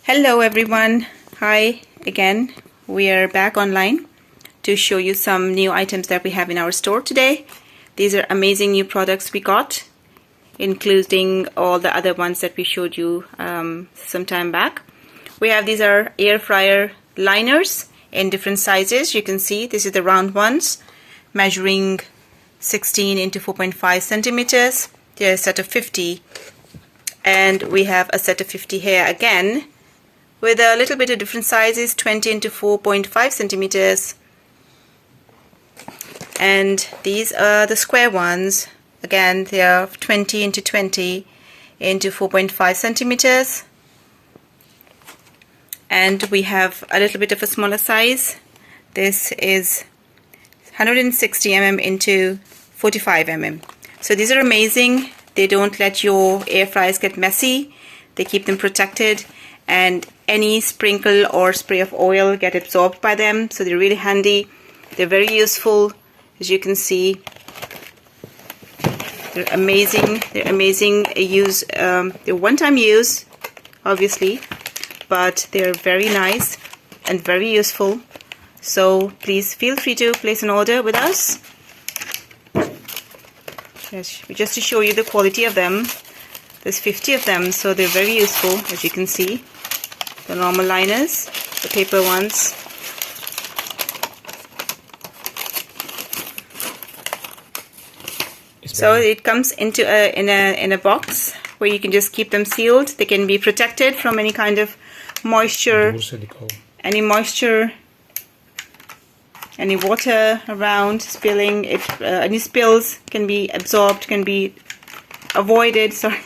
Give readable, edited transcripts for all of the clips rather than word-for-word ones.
Hello everyone, hi again. We are back online to show you some new items that we have in our store today. These are amazing new products we got, including all the other ones that we showed you some time back. We have these are air fryer liners in different sizes. You can see this is the round ones measuring 16 into 4.5 centimeters. There's a set of 50, and we have a set of 50 here again with a little bit of different sizes, 20 into 4.5 centimeters. And these are the square ones. Again, they are 20 into 20 into 4.5 centimeters. And we have a little bit of a smaller size. This is 160 mm into 45 mm. So these are amazing. They don't let your air fryers get messy. They keep them protected, and any sprinkle or spray of oil get absorbed by them. So they're really handy. They're very useful, as you can see. They're amazing. They're amazing use. They're one-time use, obviously, but they're very nice and very useful. So please feel free to place an order with us. Just to show you the quality of them, there's 50 of them, so they're very useful, as you can see. The normal liners, the paper ones. So it comes into in a box where you can just keep them sealed. They can be protected from any kind of moisture, any water around spilling. Any spills can be absorbed, can be avoided. Sorry.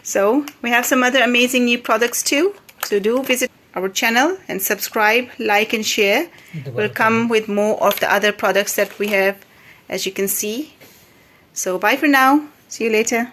So we have some other amazing new products too. So do visit our channel and subscribe, like and share. We'll come with more of the other products that we have, as you can see. So bye for now. See you later.